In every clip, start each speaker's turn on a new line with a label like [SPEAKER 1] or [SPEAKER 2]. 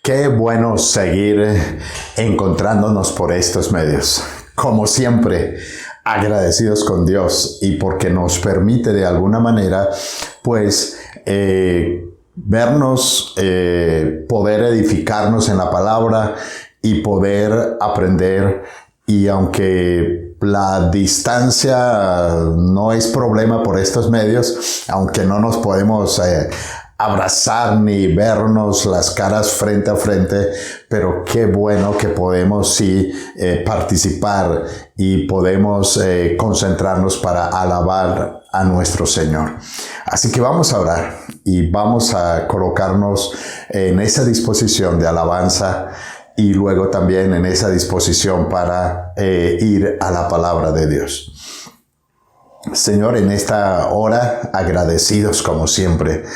[SPEAKER 1] Qué bueno seguir encontrándonos por estos medios. Como siempre, agradecidos con Dios y porque nos permite de alguna manera, pues, vernos, poder edificarnos en la palabra y poder aprender. Y aunque la distancia no es problema por estos medios, aunque no nos podemos abrazar ni vernos las caras frente a frente, pero qué bueno que podemos sí participar y podemos concentrarnos para alabar a nuestro Señor. Así que vamos a orar y vamos a colocarnos en esa disposición de alabanza y luego también en esa disposición para ir a la palabra de Dios. Señor, en esta hora, agradecidos como siempre,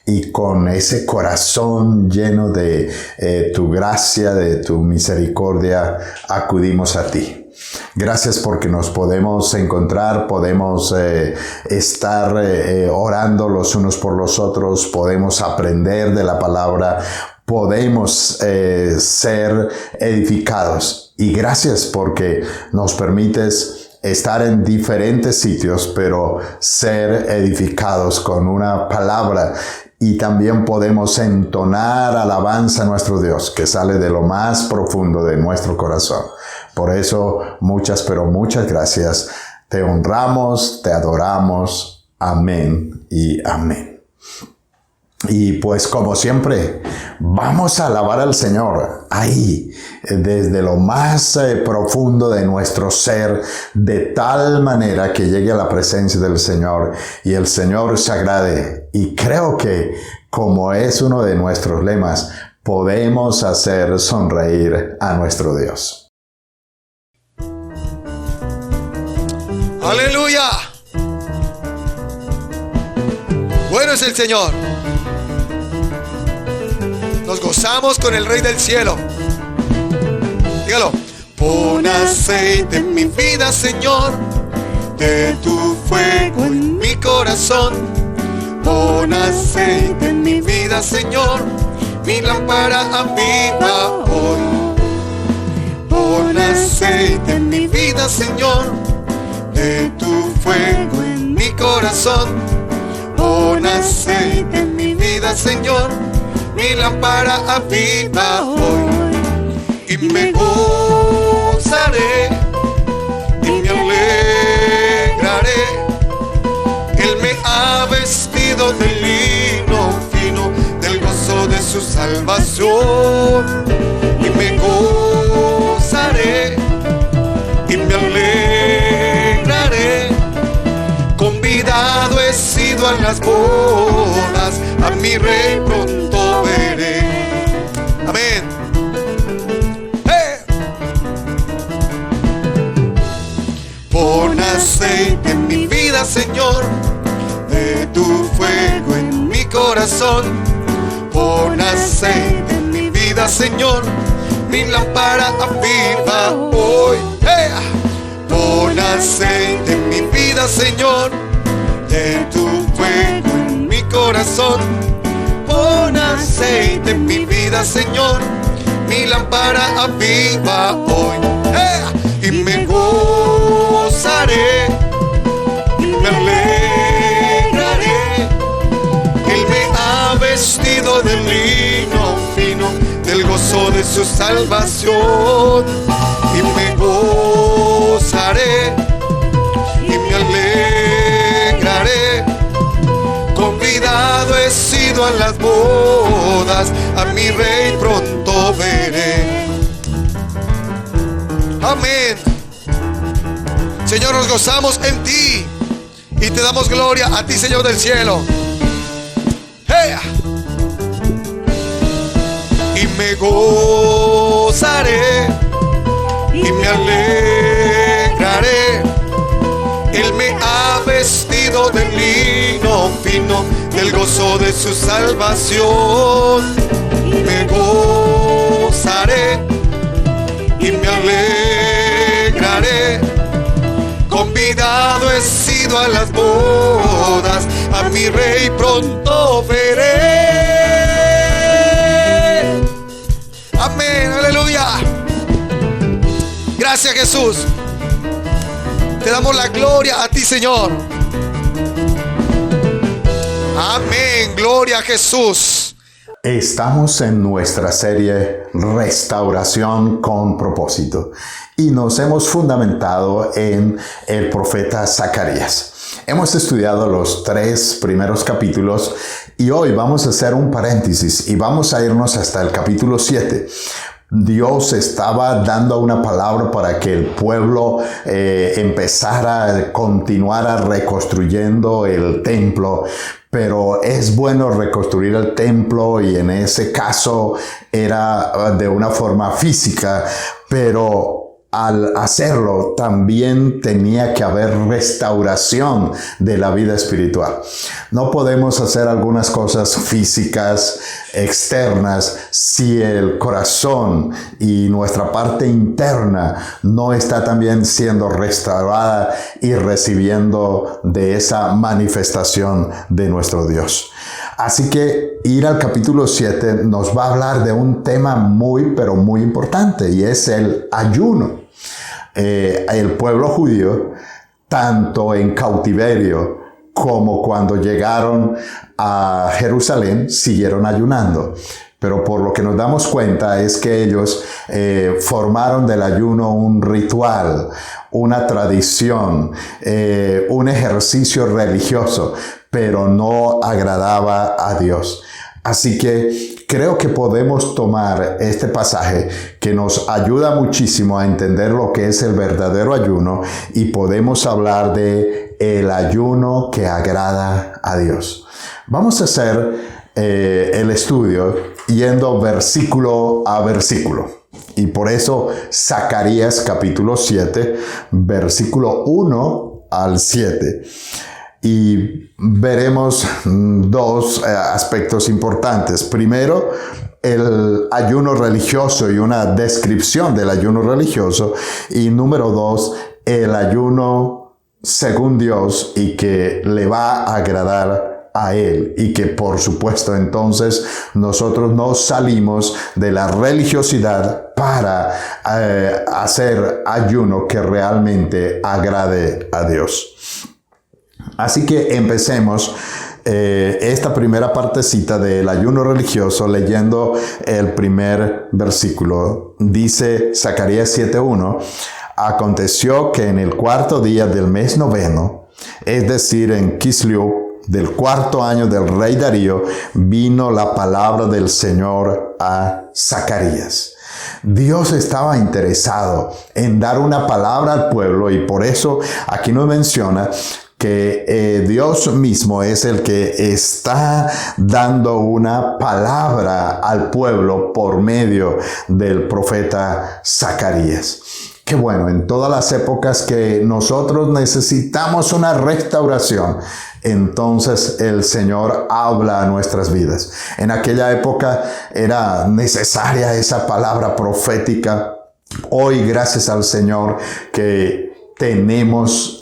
[SPEAKER 1] y con ese corazón lleno de tu gracia, de tu misericordia, acudimos a ti. Gracias porque nos podemos encontrar, podemos estar orando los unos por los otros, podemos aprender de la palabra, podemos ser edificados. Y gracias porque nos permites estar en diferentes sitios, pero ser edificados con una palabra. Y también podemos entonar alabanza a nuestro Dios, que sale de lo más profundo de nuestro corazón. Por eso, pero muchas gracias. Te honramos, te adoramos. Amén y amén. Y pues como siempre, vamos a alabar al Señor ahí, desde lo más profundo de nuestro ser, de tal manera que llegue a la presencia del Señor y el Señor se agrade. Y creo que, como es uno de nuestros lemas, podemos hacer sonreír a nuestro Dios.
[SPEAKER 2] ¡Aleluya! Bueno es el Señor. Nos gozamos con el Rey del Cielo. Dígalo. Pon aceite en mi vida, Señor, de tu fuego en mi corazón. Pon aceite en mi vida, Señor, mi lámpara aviva hoy. Pon aceite en mi vida, Señor, de tu fuego en mi corazón. Pon aceite en mi vida, Señor, mi lámpara aviva hoy. Y me gozaré y me alegraré. Él me ha vestido de lino fino, del gozo de su salvación. Y me gozaré y me alegraré. Convidado he sido a las bodas, a mi Rey pronto veré. Amén. Pon aceite en mi vida, Señor, de tu fuego en mi corazón. Pon aceite en mi vida, Señor, mi lámpara aviva hoy. Pon aceite en mi vida, Señor, de tu fuego en mi corazón. Pon aceite en mi vida, Señor, mi lámpara aviva hoy. Y me gozaré y me alegraré. Él me ha vestido de lino fino, del gozo de su salvación. Y me gozaré y me alegraré. Convidado he sido a las bodas, a mi Rey pronto veré. Amén. Señor, nos gozamos en ti y te damos gloria a ti, Señor del cielo. Y me gozaré y me alegraré. Él me ha vestido de lino fino, del gozo de su salvación. Me gozaré y me alegraré. Convidado he sido a las bodas, a mi Rey pronto veré. Gracias, Jesús. Te damos la gloria a ti, Señor. Amén. Gloria a Jesús.
[SPEAKER 1] Estamos en nuestra serie Restauración con propósito y nos hemos fundamentado en el profeta Zacarías. Hemos estudiado los 3 primeros capítulos y hoy vamos a hacer un paréntesis y vamos a irnos hasta el capítulo 7. Dios estaba dando una palabra para que el pueblo empezara, continuara reconstruyendo el templo, pero es bueno reconstruir el templo y en ese caso era de una forma física, pero al hacerlo también tenía que haber restauración de la vida espiritual. No podemos hacer algunas cosas físicas externas si el corazón y nuestra parte interna no está también siendo restaurada y recibiendo de esa manifestación de nuestro Dios. Así que ir al capítulo 7 nos va a hablar de un tema muy, pero muy importante y es el ayuno. El pueblo judío, tanto en cautiverio como cuando llegaron a Jerusalén, siguieron ayunando. Pero por lo que nos damos cuenta es que ellos formaron del ayuno un ritual, una tradición, un ejercicio religioso, pero no agradaba a Dios. Así que creo que podemos tomar este pasaje que nos ayuda muchísimo a entender lo que es el verdadero ayuno y podemos hablar de el ayuno que agrada a Dios. Vamos a hacer el estudio yendo versículo a versículo. Y por eso Zacarías capítulo 7, versículo 1 al 7. Y veremos 2 aspectos importantes. Primero, el ayuno religioso y una descripción del ayuno religioso. Y número 2, el ayuno según Dios y que le va a agradar a Él. Y que por supuesto entonces nosotros no salimos de la religiosidad para hacer ayuno que realmente agrade a Dios. Así que empecemos esta primera partecita del ayuno religioso leyendo el primer versículo. Dice Zacarías 7:1: Aconteció que en el 4º día del mes 9, es decir, en Kislev, del 4º año del rey Darío, vino la palabra del Señor a Zacarías. Dios estaba interesado en dar una palabra al pueblo y por eso aquí nos menciona que Dios mismo es el que está dando una palabra al pueblo por medio del profeta Zacarías. Qué bueno, en todas las épocas que nosotros necesitamos una restauración, entonces el Señor habla a nuestras vidas. En aquella época era necesaria esa palabra profética. Hoy, gracias al Señor, que tenemos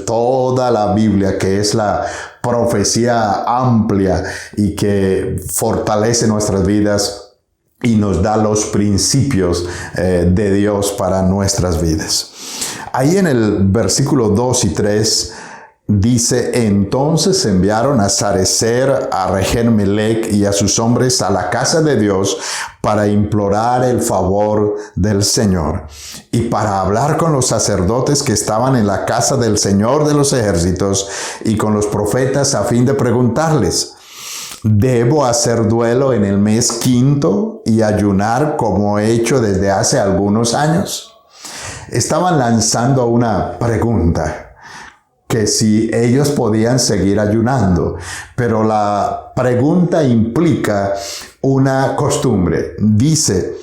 [SPEAKER 1] toda la Biblia, que es la profecía amplia y que fortalece nuestras vidas y nos da los principios de Dios para nuestras vidas. Ahí en el versículo 2 y 3 dice: entonces enviaron a Sarecer, a Regem-Melech y a sus hombres a la casa de Dios para implorar el favor del Señor y para hablar con los sacerdotes que estaban en la casa del Señor de los ejércitos y con los profetas a fin de preguntarles: ¿debo hacer duelo en el mes 5º y ayunar como he hecho desde hace algunos años? Estaban lanzando una pregunta, que si ellos podían seguir ayunando, pero la pregunta implica una costumbre. Dice: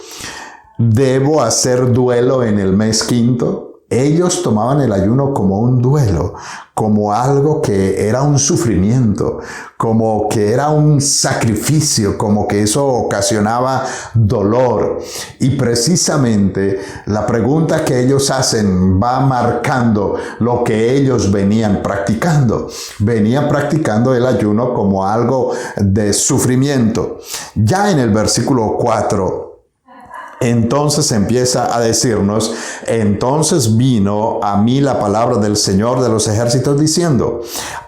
[SPEAKER 1] ¿debo hacer duelo en el mes 5º? Ellos tomaban el ayuno como un duelo, como algo que era un sufrimiento, como que era un sacrificio, como que eso ocasionaba dolor. Y precisamente la pregunta que ellos hacen va marcando lo que ellos venían practicando. Venían practicando el ayuno como algo de sufrimiento. Ya en el versículo 4 Entonces empieza a decirnos, entonces vino a mí la palabra del Señor de los ejércitos diciendo,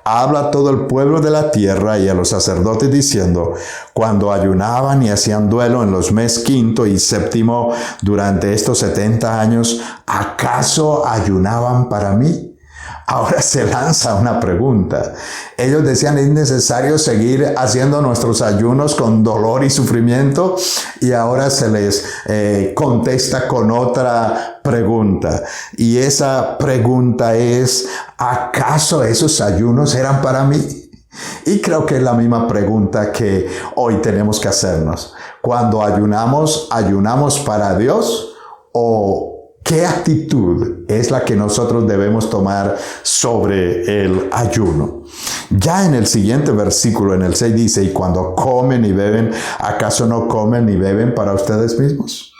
[SPEAKER 1] habla a todo el pueblo de la tierra y a los sacerdotes diciendo, cuando ayunaban y hacían duelo en los meses quinto y séptimo durante estos 70 años, ¿acaso ayunaban para mí? Ahora se lanza una pregunta. Ellos decían, ¿es necesario seguir haciendo nuestros ayunos con dolor y sufrimiento? Y ahora se les contesta con otra pregunta. Y esa pregunta es, ¿acaso esos ayunos eran para mí? Y creo que es la misma pregunta que hoy tenemos que hacernos. Cuando ayunamos, ¿ayunamos para Dios o qué actitud es la que nosotros debemos tomar sobre el ayuno? Ya en el siguiente versículo, en el 6 dice, y cuando comen y beben, ¿acaso no comen ni beben para ustedes mismos?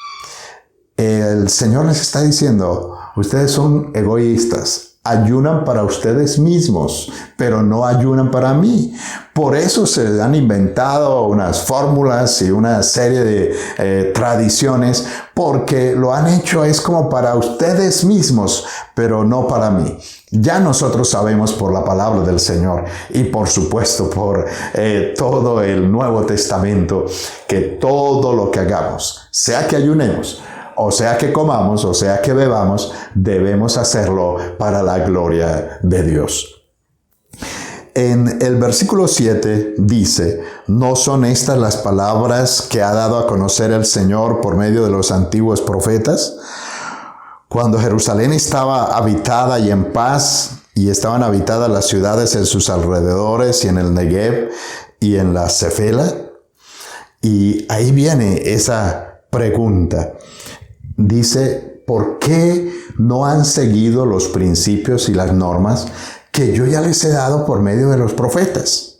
[SPEAKER 1] El Señor les está diciendo, ustedes son egoístas. Ayunan para ustedes mismos, pero no ayunan para mí. Por eso se han inventado unas fórmulas y una serie de tradiciones, porque lo han hecho es como para ustedes mismos, pero no para mí. Ya nosotros sabemos por la palabra del Señor y por supuesto por todo el Nuevo Testamento que todo lo que hagamos, sea que ayunemos, o sea que comamos, o sea que bebamos, debemos hacerlo para la gloria de Dios. En el versículo 7 dice, ¿no son estas las palabras que ha dado a conocer el Señor por medio de los antiguos profetas? Cuando Jerusalén estaba habitada y en paz, y estaban habitadas las ciudades en sus alrededores, y en el Negev, y en la Cefela. Y ahí viene esa pregunta. Dice, ¿por qué no han seguido los principios y las normas que yo ya les he dado por medio de los profetas?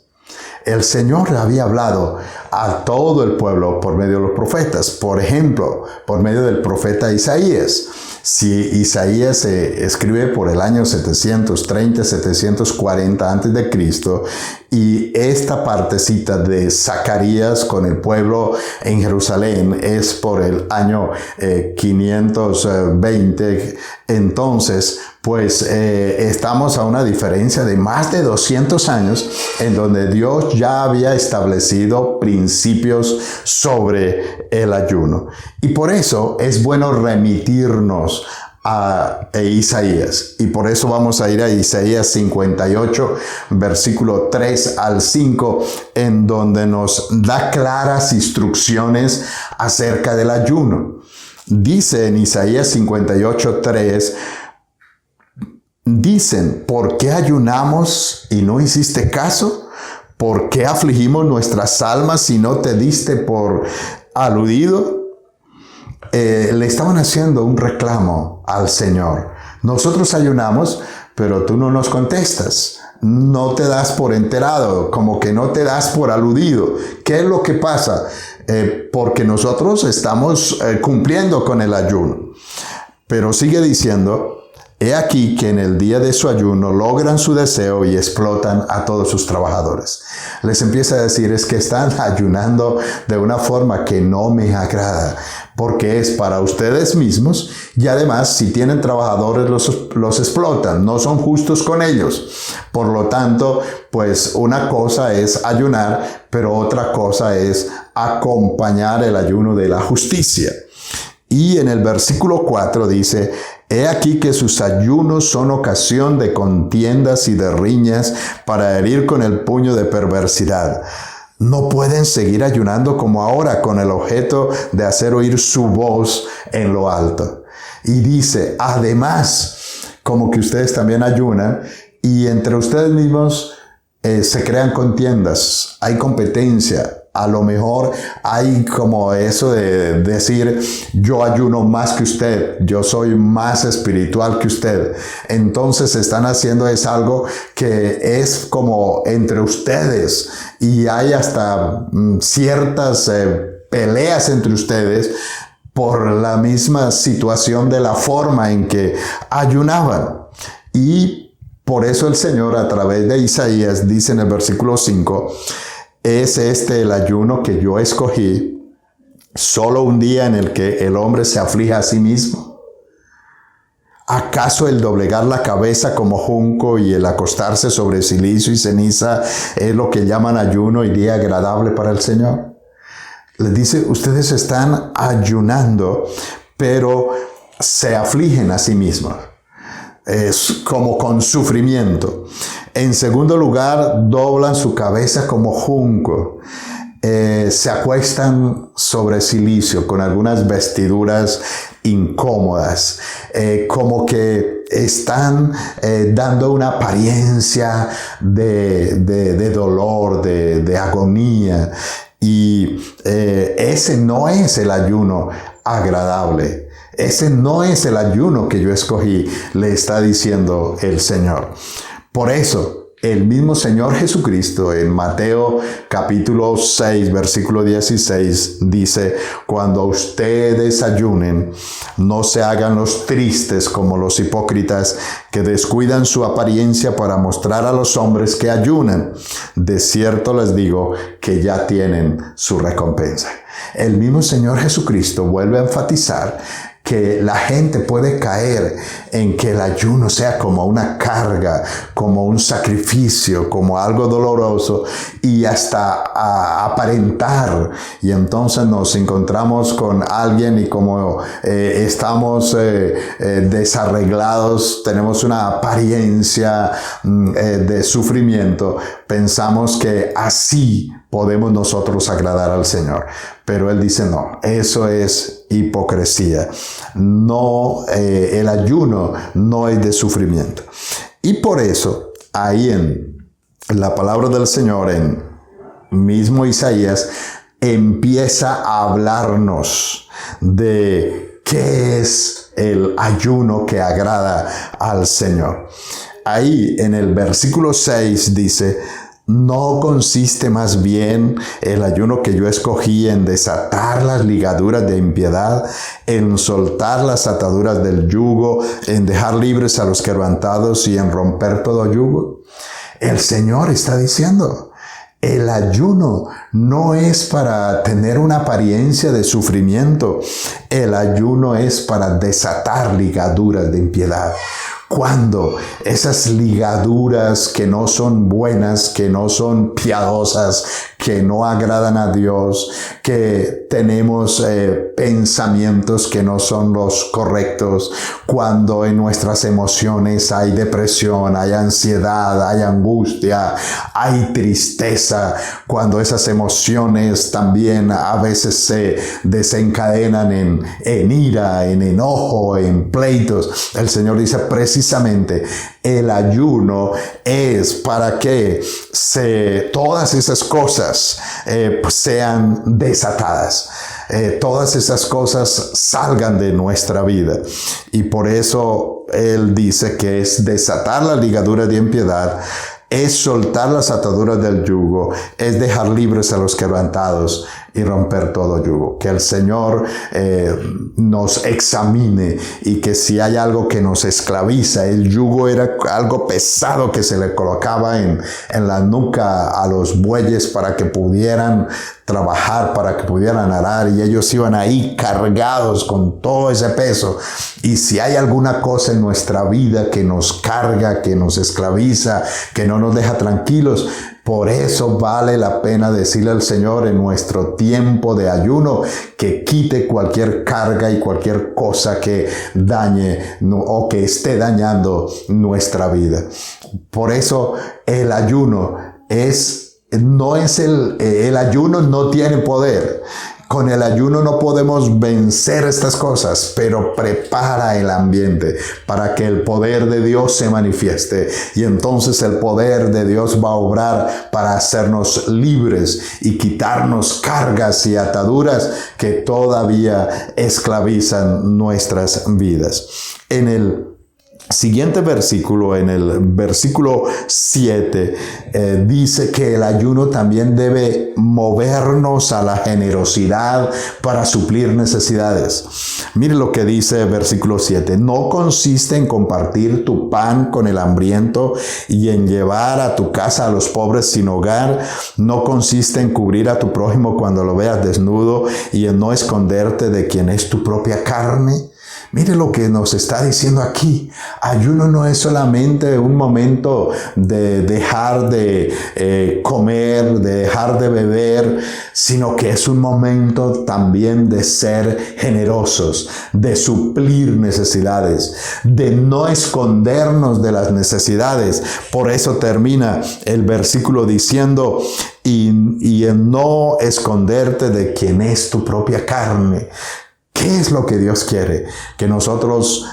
[SPEAKER 1] El Señor había hablado a todo el pueblo por medio de los profetas. Por ejemplo, por medio del profeta Isaías. Si Isaías se escribe por el año 730, 740 a.C., y esta partecita de Zacarías con el pueblo en Jerusalén es por el año 520, entonces pues estamos a una diferencia de más de 200 años en donde Dios ya había establecido principios sobre el ayuno. Y por eso es bueno remitirnos a Isaías. Y por eso vamos a ir a Isaías 58, versículo 3 al 5, en donde nos da claras instrucciones acerca del ayuno. Dice en Isaías 58, 3, dicen, ¿por qué ayunamos y no hiciste caso? ¿Por qué afligimos nuestras almas y no te diste por aludido? Le estaban haciendo un reclamo al Señor. Nosotros ayunamos, pero tú no nos contestas. No te das por enterado, como que no te das por aludido. ¿Qué es lo que pasa? Porque nosotros estamos cumpliendo con el ayuno. Pero sigue diciendo, he aquí que en el día de su ayuno logran su deseo y explotan a todos sus trabajadores. Les empieza a decir, es que están ayunando de una forma que no me agrada, porque es para ustedes mismos y además si tienen trabajadores los explotan, no son justos con ellos. Por lo tanto, pues una cosa es ayunar, pero otra cosa es acompañar el ayuno de la justicia. Y en el versículo 4 dice, he aquí que sus ayunos son ocasión de contiendas y de riñas para herir con el puño de perversidad. No pueden seguir ayunando como ahora con el objeto de hacer oír su voz en lo alto. Y dice, además, como que ustedes también ayunan y entre ustedes mismos se crean contiendas, hay competencia. A lo mejor hay como eso de decir, yo ayuno más que usted, yo soy más espiritual que usted. Entonces están haciendo es algo que es como entre ustedes y hay hasta ciertas peleas entre ustedes por la misma situación de la forma en que ayunaban. Y por eso el Señor a través de Isaías dice en el versículo 5, es este el ayuno que yo escogí, ¿Solo un día en el que el hombre se aflige a sí mismo? ¿Acaso el doblegar la cabeza como junco y el acostarse sobre silicio y ceniza es lo que llaman ayuno y día agradable para el Señor? Les dice, ustedes están ayunando, pero se afligen a sí mismos. Es como con sufrimiento. En segundo lugar, doblan su cabeza como junco. Se acuestan sobre silicio con algunas vestiduras incómodas, como que están dando una apariencia de dolor, de agonía. Y ese no es el ayuno agradable. Ese no es el ayuno que yo escogí, le está diciendo el Señor. Por eso, el mismo Señor Jesucristo en Mateo capítulo 6, versículo 16 dice, cuando ustedes ayunen, no se hagan los tristes como los hipócritas que descuidan su apariencia para mostrar a los hombres que ayunan. De cierto les digo que ya tienen su recompensa. El mismo Señor Jesucristo vuelve a enfatizar que la gente puede caer en que el ayuno sea como una carga, como un sacrificio, como algo doloroso y hasta aparentar. Y entonces nos encontramos con alguien y como estamos desarreglados, tenemos una apariencia de sufrimiento, pensamos que así podemos nosotros agradar al Señor. Pero Él dice, no, eso es hipocresía. No, el ayuno no es de sufrimiento. Y por eso, ahí en la palabra del Señor, en mismo Isaías, empieza a hablarnos de qué es el ayuno que agrada al Señor. Ahí en el versículo 6 dice, ¿no consiste más bien el ayuno que yo escogí en desatar las ligaduras de impiedad, en soltar las ataduras del yugo, en dejar libres a los quebrantados y en romper todo yugo? El Señor está diciendo, el ayuno no es para tener una apariencia de sufrimiento. El ayuno es para desatar ligaduras de impiedad. Cuando esas ligaduras que no son buenas, que no son piadosas, que no agradan a Dios, que tenemos pensamientos que no son los correctos, cuando en nuestras emociones hay depresión, hay ansiedad, hay angustia, hay tristeza, cuando esas emociones también a veces se desencadenan en ira, en enojo, en pleitos, el Señor dice precisamente el ayuno es para que todas esas cosas sean desatadas. Todas esas cosas salgan de nuestra vida. Y por eso Él dice que es desatar la ligadura de impiedad, es soltar las ataduras del yugo, es dejar libres a los quebrantados y romper todo yugo. Que el Señor nos examine y que si hay algo que nos esclaviza, el yugo era algo pesado que se le colocaba en la nuca a los bueyes para que pudieran trabajar, para que pudieran arar, y ellos iban ahí cargados con todo ese peso. Y si hay alguna cosa en nuestra vida que nos carga, que nos esclaviza, que no nos deja tranquilos, por eso vale la pena decirle al Señor en nuestro tiempo de ayuno que quite cualquier carga y cualquier cosa que dañe o que esté dañando nuestra vida. Por eso el ayuno el ayuno no tiene poder. Con el ayuno no podemos vencer estas cosas, pero prepara el ambiente para que el poder de Dios se manifieste. Y entonces el poder de Dios va a obrar para hacernos libres y quitarnos cargas y ataduras que todavía esclavizan nuestras vidas. En el siguiente versículo, en el versículo 7, dice que el ayuno también debe movernos a la generosidad para suplir necesidades. Mire lo que dice el versículo 7. No consiste en compartir tu pan con el hambriento y en llevar a tu casa a los pobres sin hogar. No consiste en cubrir a tu prójimo cuando lo veas desnudo y en no esconderte de quien es tu propia carne. Mire lo que nos está diciendo aquí. Ayuno no es solamente un momento de dejar de comer, de dejar de beber, sino que es un momento también de ser generosos, de suplir necesidades, de no escondernos de las necesidades. Por eso termina el versículo diciendo, y en no esconderte de quien es tu propia carne. ¿Qué es lo que Dios quiere? Que nosotros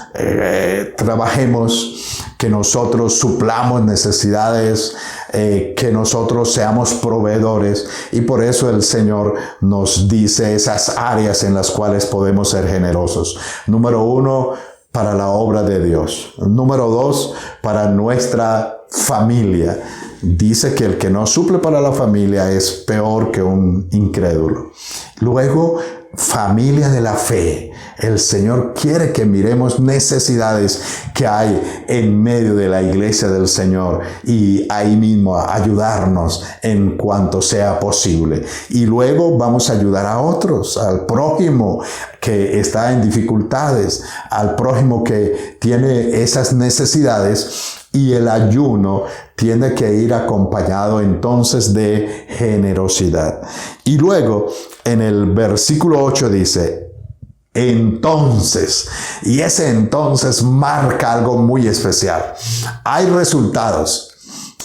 [SPEAKER 1] trabajemos, que nosotros suplamos necesidades, que nosotros seamos proveedores. Y por eso el Señor nos dice esas áreas en las cuales podemos ser generosos. Número 1, para la obra de Dios. Número 2, para nuestra familia. Dice que el que no suple para la familia es peor que un incrédulo. Luego, familia de la fe. El Señor quiere que miremos necesidades que hay en medio de la iglesia del Señor y ahí mismo ayudarnos en cuanto sea posible. Y luego vamos a ayudar a otros, al prójimo que está en dificultades, al prójimo que tiene esas necesidades. Y el ayuno tiene que ir acompañado entonces de generosidad. Y luego en el versículo 8 dice, entonces, y ese entonces marca algo muy especial. Hay resultados,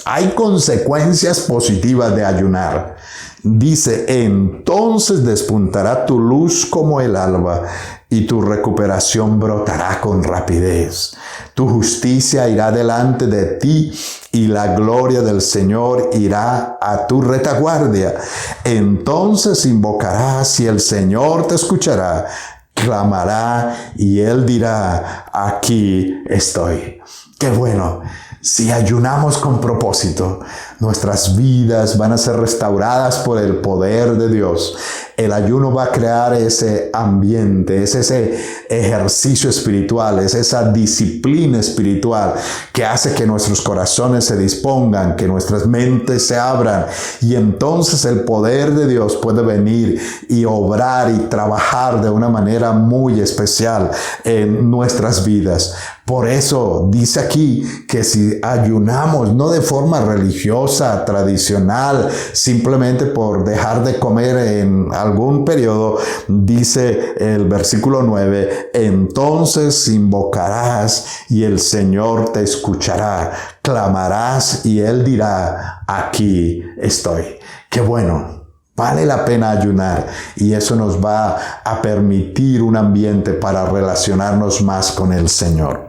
[SPEAKER 1] hay consecuencias positivas de ayunar. Dice, entonces despuntará tu luz como el alba y tu recuperación brotará con rapidez. Tu justicia irá delante de ti y la gloria del Señor irá a tu retaguardia. Entonces invocarás y el Señor te escuchará. Clamará y Él dirá, aquí estoy. ¡Qué bueno! Si ayunamos con propósito, nuestras vidas van a ser restauradas por el poder de Dios. El ayuno va a crear ese ambiente, es ese ejercicio espiritual, es esa disciplina espiritual que hace que nuestros corazones se dispongan, que nuestras mentes se abran y entonces el poder de Dios puede venir y obrar y trabajar de una manera muy especial en nuestras vidas. Por eso dice aquí que si ayunamos, no de forma religiosa, tradicional, simplemente por dejar de comer en algún periodo, dice el versículo 9, entonces invocarás y el Señor te escuchará, clamarás y Él dirá, aquí estoy. ¡Qué bueno! Vale la pena ayunar y eso nos va a permitir un ambiente para relacionarnos más con el Señor.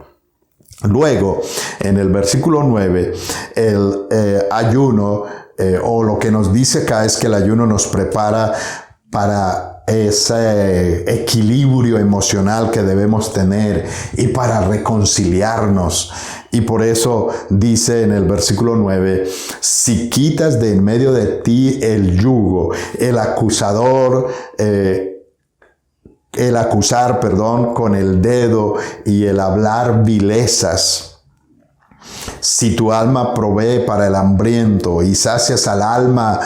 [SPEAKER 1] Luego, en el versículo 9, el ayuno, o lo que nos dice acá es que el ayuno nos prepara para ese equilibrio emocional que debemos tener y para reconciliarnos. Y por eso dice en el versículo 9, si quitas de en medio de ti el yugo, el acusar con el dedo y el hablar vilezas. Si tu alma provee para el hambriento y sacias al alma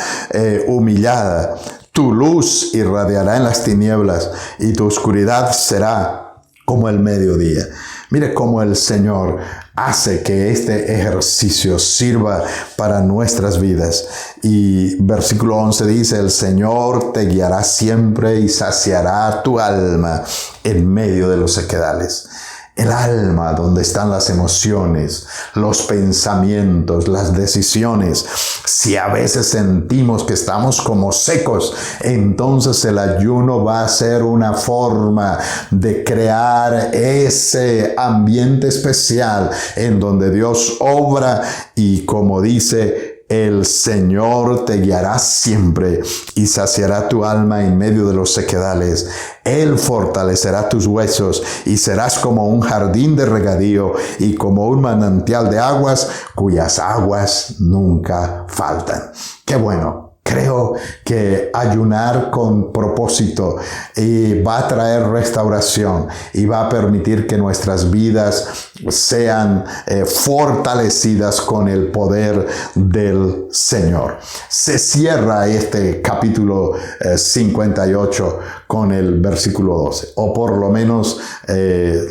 [SPEAKER 1] humillada, tu luz irradiará en las tinieblas y tu oscuridad será como el mediodía. Mire cómo el Señor hace que este ejercicio sirva para nuestras vidas. Y versículo 11 dice, el Señor te guiará siempre y saciará tu alma en medio de los sequedales. El alma, donde están las emociones, los pensamientos, las decisiones. Si a veces sentimos que estamos como secos, entonces el ayuno va a ser una forma de crear ese ambiente especial en donde Dios obra y, como dice, El Señor te guiará siempre y saciará tu alma en medio de los sequedales. Él fortalecerá tus huesos y serás como un jardín de regadío y como un manantial de aguas cuyas aguas nunca faltan. ¡Qué bueno! Creo que ayunar con propósito y va a traer restauración y va a permitir que nuestras vidas sean fortalecidas con el poder del Señor. Se cierra este capítulo 58 con el versículo 12, o por lo menos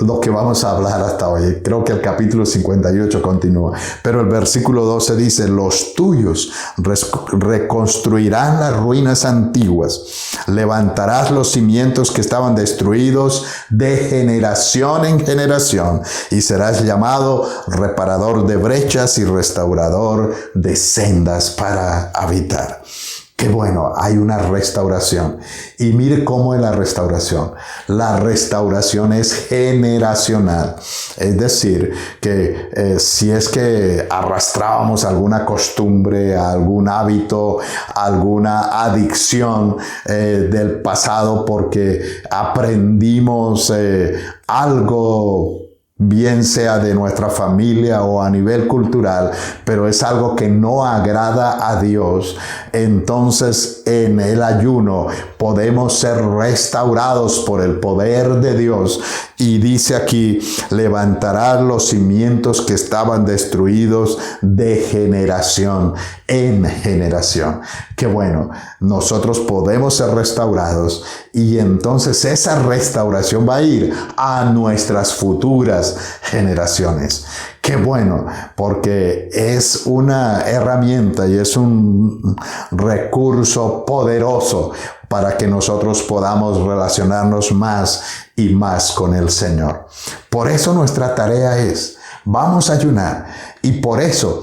[SPEAKER 1] lo que vamos a hablar hasta hoy. Creo que el capítulo 58 continúa, pero el versículo 12 dice: los tuyos reconstruirán las ruinas antiguas, levantarás los cimientos que estaban destruidos de generación en generación, y serás llamado reparador de brechas y restaurador de sendas para habitar. Qué bueno, hay una restauración. Y mire cómo es la restauración. La restauración es generacional. Es decir, que si es que arrastrábamos alguna costumbre, algún hábito, alguna adicción del pasado porque aprendimos algo, bien sea de nuestra familia o a nivel cultural, pero es algo que no agrada a Dios, entonces en el ayuno podemos ser restaurados por el poder de Dios. Y dice aquí: levantarás los cimientos que estaban destruidos de generación en generación. Qué bueno, nosotros podemos ser restaurados y entonces esa restauración va a ir a nuestras futuras generaciones. Qué bueno, porque es una herramienta y es un recurso poderoso para que nosotros podamos relacionarnos más y más con el Señor. Por eso nuestra tarea es: vamos a ayunar. Y por eso,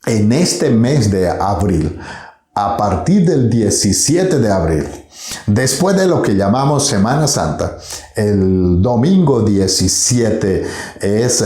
[SPEAKER 1] en este mes de abril, a partir del 17 de abril, después de lo que llamamos Semana Santa, el domingo 17 es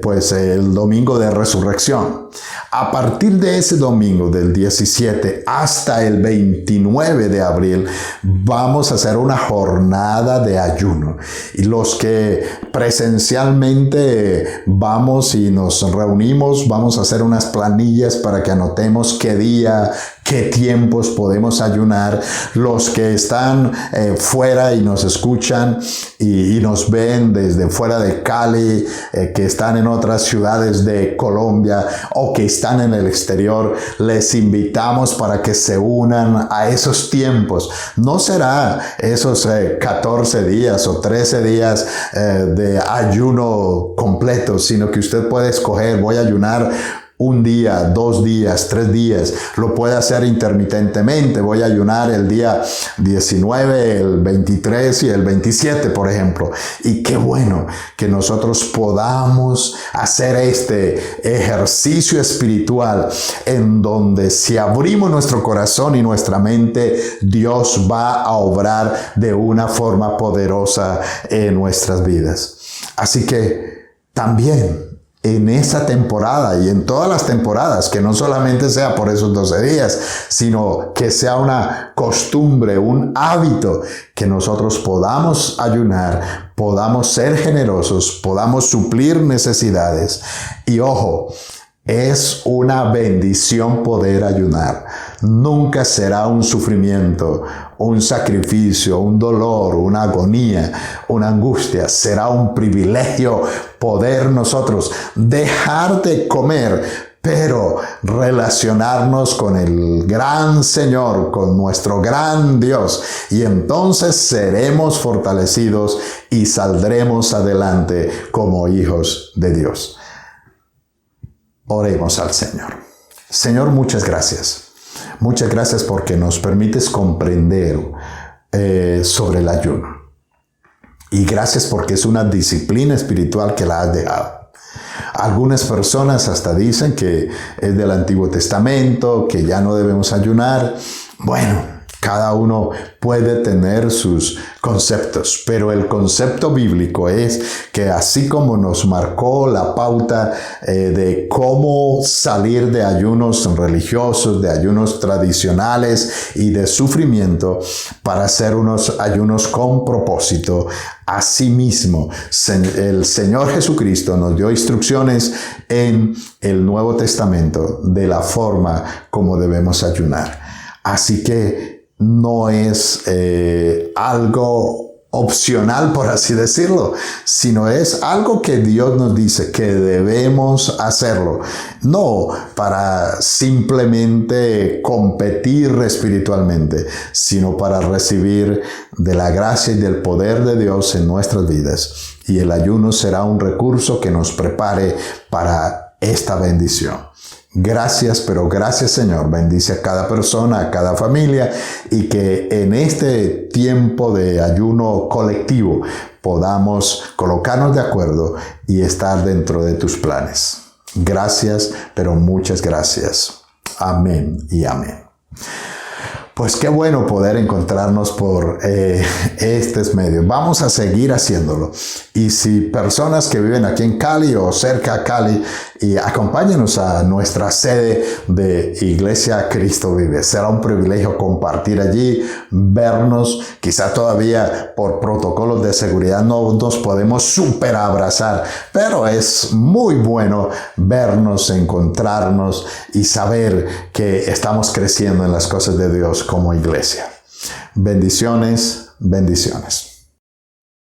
[SPEAKER 1] pues el domingo de resurrección. A partir de ese domingo del 17 hasta el 29 de abril vamos a hacer una jornada de ayuno. Y los que presencialmente vamos y nos reunimos, vamos a hacer unas planillas para que anotemos qué día, qué tiempos podemos ayunar. Los que están fuera y nos escuchan y nos ven desde fuera de Cali, que están en otras ciudades de Colombia o que están en el exterior, les invitamos para que se unan a esos tiempos. No será esos 14 días o 13 días de ayuno completo, sino que usted puede escoger: voy a ayunar un día, 2 días, 3 días. Lo puede hacer intermitentemente. Voy a ayunar el día 19, el 23 y el 27, por ejemplo. Y qué bueno que nosotros podamos hacer este ejercicio espiritual en donde, si abrimos nuestro corazón y nuestra mente, Dios va a obrar de una forma poderosa en nuestras vidas. Así que también en esa temporada y en todas las temporadas, que no solamente sea por esos 12 días, sino que sea una costumbre, un hábito, que nosotros podamos ayunar, podamos ser generosos, podamos suplir necesidades. Y ojo, es una bendición poder ayunar. Nunca será un sufrimiento, un sacrificio, un dolor, una agonía, una angustia. Será un privilegio poder nosotros dejar de comer, pero relacionarnos con el gran Señor, con nuestro gran Dios. Y entonces seremos fortalecidos y saldremos adelante como hijos de Dios. Oremos al Señor. Señor, muchas gracias. Muchas gracias porque nos permites comprender sobre el ayuno. Y gracias porque es una disciplina espiritual que la has dejado. Algunas personas hasta dicen que es del Antiguo Testamento, que ya no debemos ayunar. Bueno, Cada uno puede tener sus conceptos, pero el concepto bíblico es que así como nos marcó la pauta de cómo salir de ayunos religiosos, de ayunos tradicionales y de sufrimiento para hacer unos ayunos con propósito, asimismo el Señor Jesucristo nos dio instrucciones en el Nuevo Testamento de la forma como debemos ayunar. Así que no es algo opcional, por así decirlo, sino es algo que Dios nos dice que debemos hacerlo, no para simplemente competir espiritualmente, sino para recibir de la gracia y del poder de Dios en nuestras vidas. Y el ayuno será un recurso que nos prepare para esta bendición. Gracias, pero gracias, Señor. Bendice a cada persona, a cada familia, y que en este tiempo de ayuno colectivo podamos colocarnos de acuerdo y estar dentro de tus planes. Gracias, pero muchas gracias. Amén y amén. Pues qué bueno poder encontrarnos por estos medios. Vamos a seguir haciéndolo. Y si personas que viven aquí en Cali o cerca a Cali, y acompáñenos a nuestra sede de Iglesia Cristo Vive. Será un privilegio compartir allí, vernos. Quizá todavía por protocolos de seguridad no nos podemos súper abrazar, pero es muy bueno vernos, encontrarnos y saber que estamos creciendo en las cosas de Dios como iglesia. Bendiciones, bendiciones.